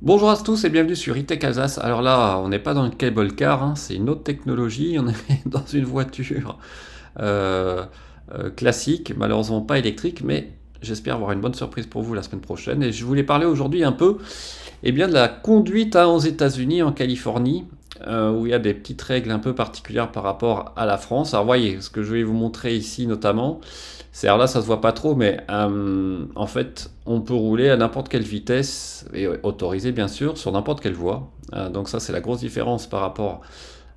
Bonjour à tous et bienvenue sur E-Tech Alsace. Alors là, on n'est pas dans le cable car, hein, c'est une autre technologie. On est dans une voiture euh, classique, malheureusement pas électrique, mais j'espère avoir une bonne surprise pour vous la semaine prochaine. Et je voulais parler aujourd'hui un peu bien, de la conduite aux États-Unis, en Californie, où il y a des petites règles un peu particulières par rapport à la France. Alors voyez, ce que je vais vous montrer ici notamment, c'est alors là ça se voit pas trop, mais en fait on peut rouler à n'importe quelle vitesse, et autorisé bien sûr, sur n'importe quelle voie. Donc ça c'est la grosse différence par rapport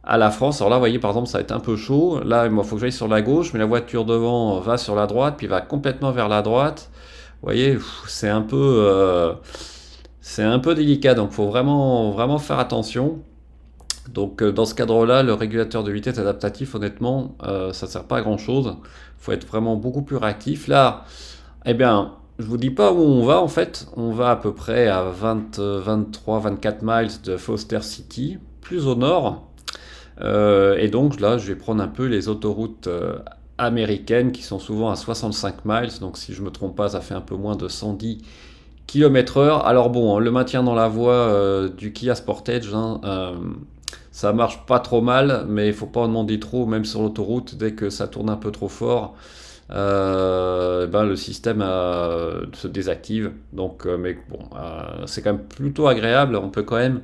à la France. Alors là vous voyez par exemple ça va être un peu chaud, là il faut que j'aille sur la gauche, mais la voiture devant va sur la droite, puis va complètement vers la droite. Vous voyez, c'est un peu délicat, donc il faut vraiment faire attention. Donc dans ce cadre-là, le régulateur de vitesse adaptatif, honnêtement, ça ne sert pas à grand-chose. Il faut être vraiment beaucoup plus réactif. Là, eh bien, je vous dis pas où on va en fait. On va à peu près à 20, 23, 24 miles de Foster City, plus au nord. Et donc là, je vais prendre un peu les autoroutes américaines qui sont souvent à 65 miles. Donc si je me trompe pas, ça fait un peu moins de 110 km/h. Alors bon, hein, le maintien dans la voie du Kia Sportage, hein, ça marche pas trop mal, mais il faut pas en demander trop, même sur l'autoroute, dès que ça tourne un peu trop fort, le système se désactive. Donc, mais bon, c'est quand même plutôt agréable. On peut quand même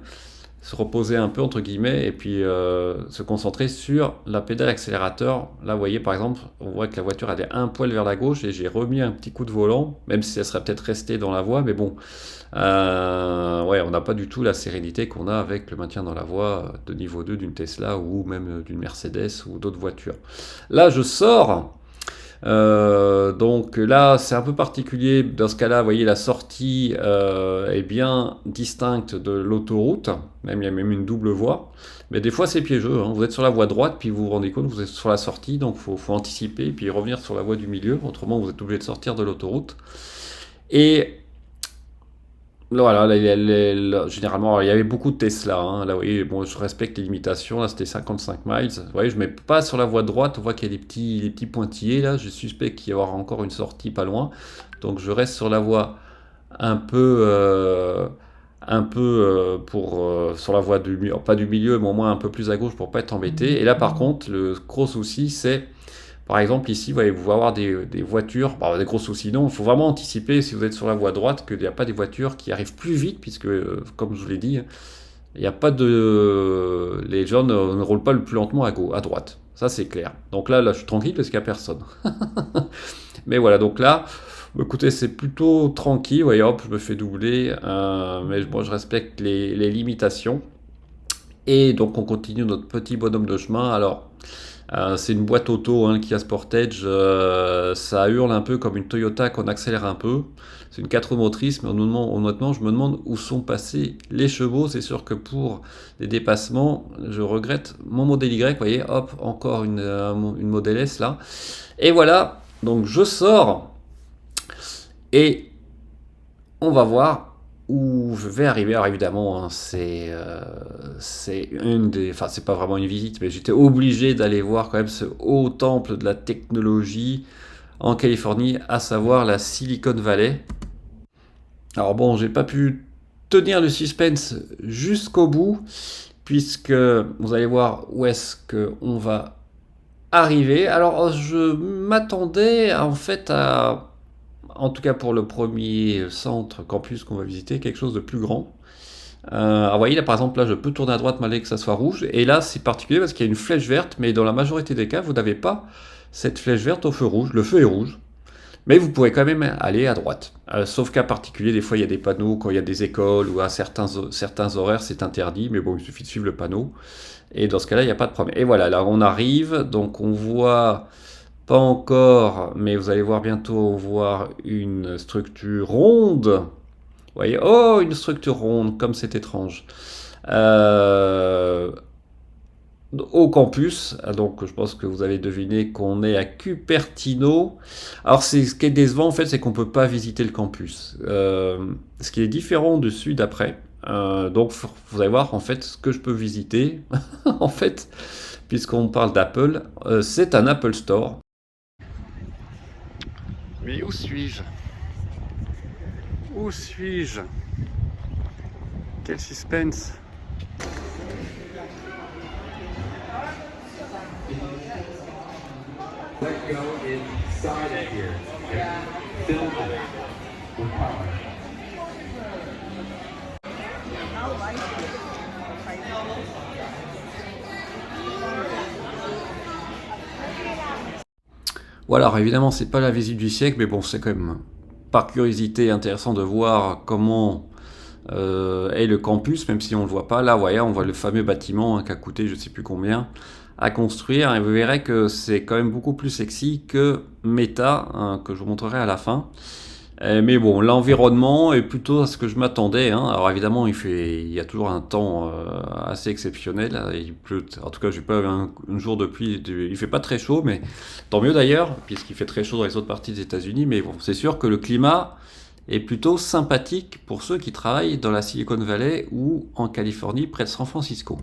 se reposer un peu entre guillemets et puis se concentrer sur la pédale accélérateur. Là, vous voyez par exemple, on voit que la voiture elle est un poil vers la gauche et j'ai remis un petit coup de volant, même si elle serait peut-être restée dans la voie, mais bon, ouais, on n'a pas du tout la sérénité qu'on a avec le maintien dans la voie de niveau 2 d'une Tesla ou même d'une Mercedes ou d'autres voitures. Là, je sors. Donc là, c'est un peu particulier. Dans ce cas-là, vous voyez, la sortie est bien distincte de l'autoroute. Même, il y a même une double voie. Mais des fois, c'est piégeux, hein. Vous êtes sur la voie droite, puis vous vous rendez compte que vous êtes sur la sortie. Donc, faut anticiper, puis revenir sur la voie du milieu. Autrement, vous êtes obligé de sortir de l'autoroute. Et voilà, généralement, il y avait beaucoup de Tesla, hein. Là, vous voyez, bon, je respecte les limitations. Là, c'était 55 miles. Vous voyez, je ne mets pas sur la voie de droite. On voit qu'il y a des petits pointillés. Là, je suspecte qu'il y aura encore une sortie pas loin. Donc, je reste sur la voie un peu, sur la voie du milieu, pas du milieu, mais au moins un peu plus à gauche pour pas être embêté. Et là, par contre, le gros souci, c'est par exemple, ici, vous allez avoir des voitures, des gros soucis, non, il faut vraiment anticiper si vous êtes sur la voie droite qu'il n'y a pas des voitures qui arrivent plus vite, puisque, comme je vous l'ai dit, il n'y a pas de. Les gens ne roulent pas le plus lentement à droite. Ça, c'est clair. Donc là, je suis tranquille parce qu'il n'y a personne. Mais voilà, donc là, écoutez, c'est plutôt tranquille. Vous voyez, hop, je me fais doubler. Mais moi, je respecte les limitations. Et donc, on continue notre petit bonhomme de chemin. Alors. C'est une boîte auto, hein, Kia Sportage. Ça hurle un peu comme une Toyota qu'on accélère un peu. C'est une 4 roues motrices, mais honnêtement, je me demande où sont passés les chevaux. C'est sûr que pour les dépassements, je regrette mon modèle Y. Vous voyez, hop, encore une modèle S là. Et voilà, donc je sors et on va voir où je vais arriver. Alors évidemment, hein, c'est une des, enfin c'est pas vraiment une visite, mais j'étais obligé d'aller voir quand même ce haut temple de la technologie en Californie, à savoir la Silicon Valley. Alors bon, j'ai pas pu tenir le suspense jusqu'au bout, puisque vous allez voir où est-ce que on va arriver. Alors je m'attendais en fait à, en tout cas pour le premier centre campus qu'on va visiter, quelque chose de plus grand. Alors, vous voyez, là par exemple, là je peux tourner à droite malgré que ça soit rouge. Et là c'est particulier parce qu'il y a une flèche verte, mais dans la majorité des cas, vous n'avez pas cette flèche verte au feu rouge. Le feu est rouge. Mais vous pouvez quand même aller à droite. Sauf cas particulier, des fois il y a des panneaux quand il y a des écoles ou à certains horaires c'est interdit. Mais bon, il suffit de suivre le panneau. Et dans ce cas-là, il n'y a pas de problème. Et voilà, là on arrive. Donc on voit pas encore, mais vous allez voir bientôt voir une structure ronde. Vous voyez, oh, une structure ronde, comme c'est étrange. Euh, Au campus, donc je pense que vous avez deviné qu'on est à Cupertino. Alors ce qui est décevant en fait, c'est qu'on peut pas visiter le campus. Ce qui est différent de Sud après. Donc vous allez voir en fait ce que je peux visiter. En fait, puisqu'on parle d'Apple, c'est un Apple Store. Mais où suis-je? Où suis-je? Quel suspense! Voilà, alors évidemment, c'est pas la visite du siècle, mais bon, c'est quand même, par curiosité, intéressant de voir comment est le campus, même si on le voit pas. Là, voyez, on voit le fameux bâtiment qui a coûté je sais plus combien à construire, et vous verrez que c'est quand même beaucoup plus sexy que Meta, hein, que je vous montrerai à la fin. Mais bon, l'environnement est plutôt à ce que je m'attendais, hein. Alors évidemment, il y a toujours un temps assez exceptionnel. Il pleut, en tout cas, j'ai pas eu un jour de pluie. Il fait pas très chaud, mais tant mieux d'ailleurs, puisqu'il fait très chaud dans les autres parties des États-Unis. Mais bon, c'est sûr que le climat est plutôt sympathique pour ceux qui travaillent dans la Silicon Valley ou en Californie, près de San Francisco.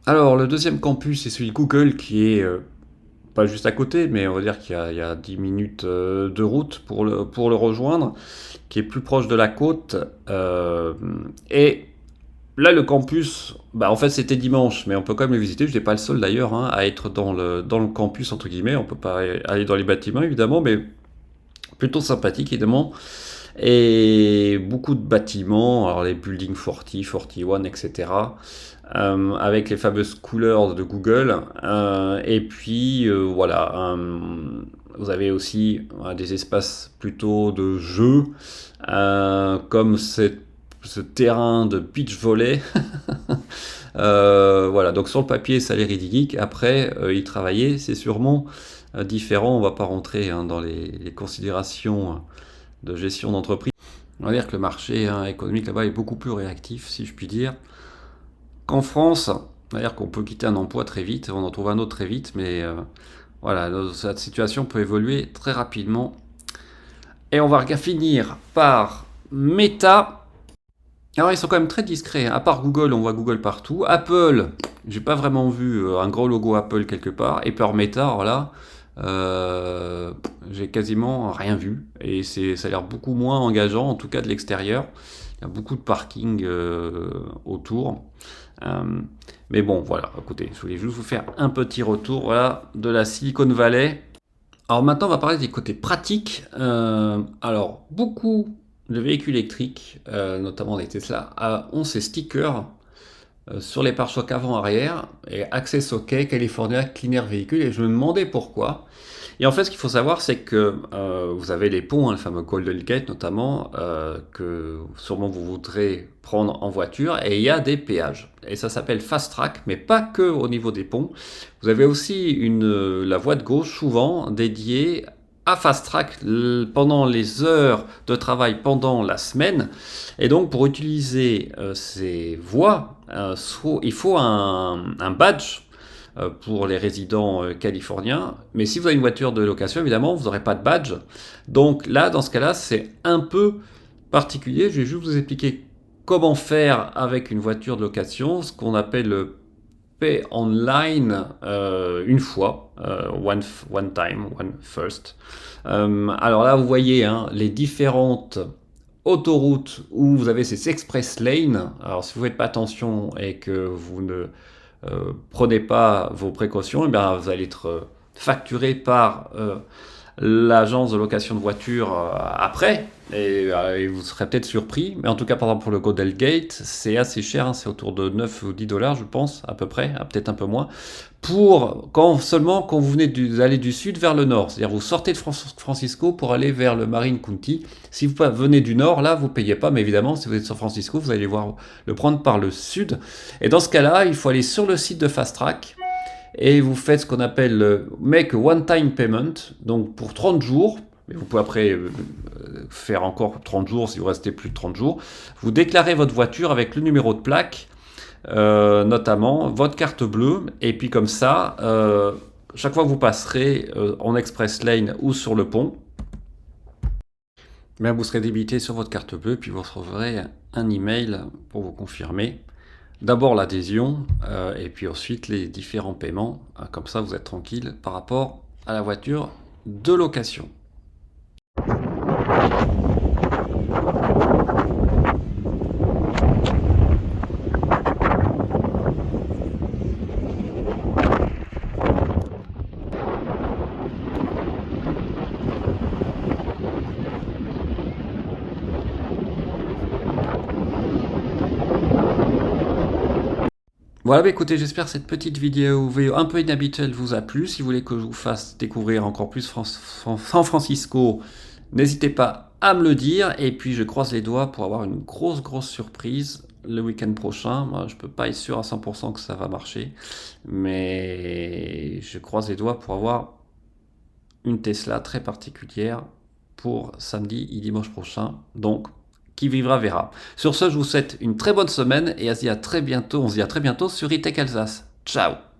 Alors, le deuxième campus, c'est celui de Google qui est pas juste à côté, mais on va dire qu'il y a 10 minutes de route pour le rejoindre, qui est plus proche de la côte. Et là, le campus, bah, en fait, c'était dimanche, mais on peut quand même le visiter. Je n'étais pas le seul d'ailleurs, hein, à être dans le campus, entre guillemets. On peut pas aller dans les bâtiments, évidemment, mais plutôt sympathique, évidemment. Et beaucoup de bâtiments, alors les Building 40, 41, etc. Avec les fameuses couleurs de Google. Et puis voilà, vous avez aussi des espaces plutôt de jeux, comme ce terrain de beach volley. Voilà, donc sur le papier, ça a l'air ridicule. Après, y travailler, c'est sûrement différent. On va pas rentrer dans les considérations de gestion d'entreprise. On va dire que le marché économique là-bas est beaucoup plus réactif, si je puis dire, qu'en France. C'est-à-dire qu'on peut quitter un emploi très vite, on en trouve un autre très vite, mais voilà, cette situation peut évoluer très rapidement. Et on va finir par Meta. Alors ils sont quand même très discrets, hein. À part Google, on voit Google partout. Apple, j'ai pas vraiment vu un gros logo Apple quelque part. Et par Meta, alors là, j'ai quasiment rien vu. Et ça a l'air beaucoup moins engageant, en tout cas de l'extérieur. Il y a beaucoup de parking autour. Mais bon, voilà, écoutez, je voulais juste vous faire un petit retour, voilà, de la Silicon Valley. Alors maintenant, on va parler des côtés pratiques. Alors, beaucoup de véhicules électriques, notamment des Tesla, ont ces stickers sur les pare-chocs avant-arrière et Access OK California Clean Air Vehicle. Et je me demandais pourquoi. Et en fait, ce qu'il faut savoir, c'est que vous avez les ponts, hein, le fameux Golden Gate notamment, que sûrement vous voudrez prendre en voiture, et il y a des péages. Et ça s'appelle Fast Track, mais pas que au niveau des ponts. Vous avez aussi la voie de gauche, souvent dédiée à Fast Track pendant les heures de travail pendant la semaine. Et donc, pour utiliser ces voies, il faut un badge pour les résidents californiens. Mais si vous avez une voiture de location, évidemment, vous n'aurez pas de badge. Donc là, dans ce cas-là, c'est un peu particulier. Je vais juste vous expliquer comment faire avec une voiture de location, ce qu'on appelle le Pay Online une fois, one time, one first. Alors là, vous voyez les différentes autoroutes où vous avez ces express lanes. Alors si vous ne faites pas attention et que vous ne prenez pas vos précautions, et bien, vous allez être facturé par l'agence de location de voitures après, et vous serez peut-être surpris, mais en tout cas, par exemple, pour le Golden Gate, c'est assez cher, hein, c'est autour de 9 ou 10 dollars, je pense, à peu près, peut-être un peu moins, seulement quand vous venez d'aller du sud vers le nord, c'est-à-dire vous sortez de Francisco pour aller vers le Marin County. Si vous venez du nord, là, vous ne payez pas, mais évidemment, si vous êtes sur Francisco, vous allez le prendre par le sud. Et dans ce cas-là, il faut aller sur le site de Fast Track, et vous faites ce qu'on appelle le Make a One-Time Payment, donc pour 30 jours, mais vous pouvez après faire encore 30 jours si vous restez plus de 30 jours. Vous déclarez votre voiture avec le numéro de plaque, notamment votre carte bleue, et puis comme ça, chaque fois que vous passerez en express lane ou sur le pont, bien, vous serez débité sur votre carte bleue, puis vous recevrez un email pour vous confirmer. D'abord l'adhésion, et puis ensuite les différents paiements. Comme ça, vous êtes tranquille par rapport à la voiture de location. Voilà, bah écoutez, j'espère que cette petite vidéo un peu inhabituelle vous a plu. Si vous voulez que je vous fasse découvrir encore plus San Francisco, n'hésitez pas à me le dire. Et puis je croise les doigts pour avoir une grosse surprise le week-end prochain. Moi, je peux pas être sûr à 100% que ça va marcher, mais je croise les doigts pour avoir une Tesla très particulière pour samedi et dimanche prochain. Donc, qui vivra verra. Sur ce, je vous souhaite une très bonne semaine et on se dit à très bientôt sur E-Tech Alsace. Ciao!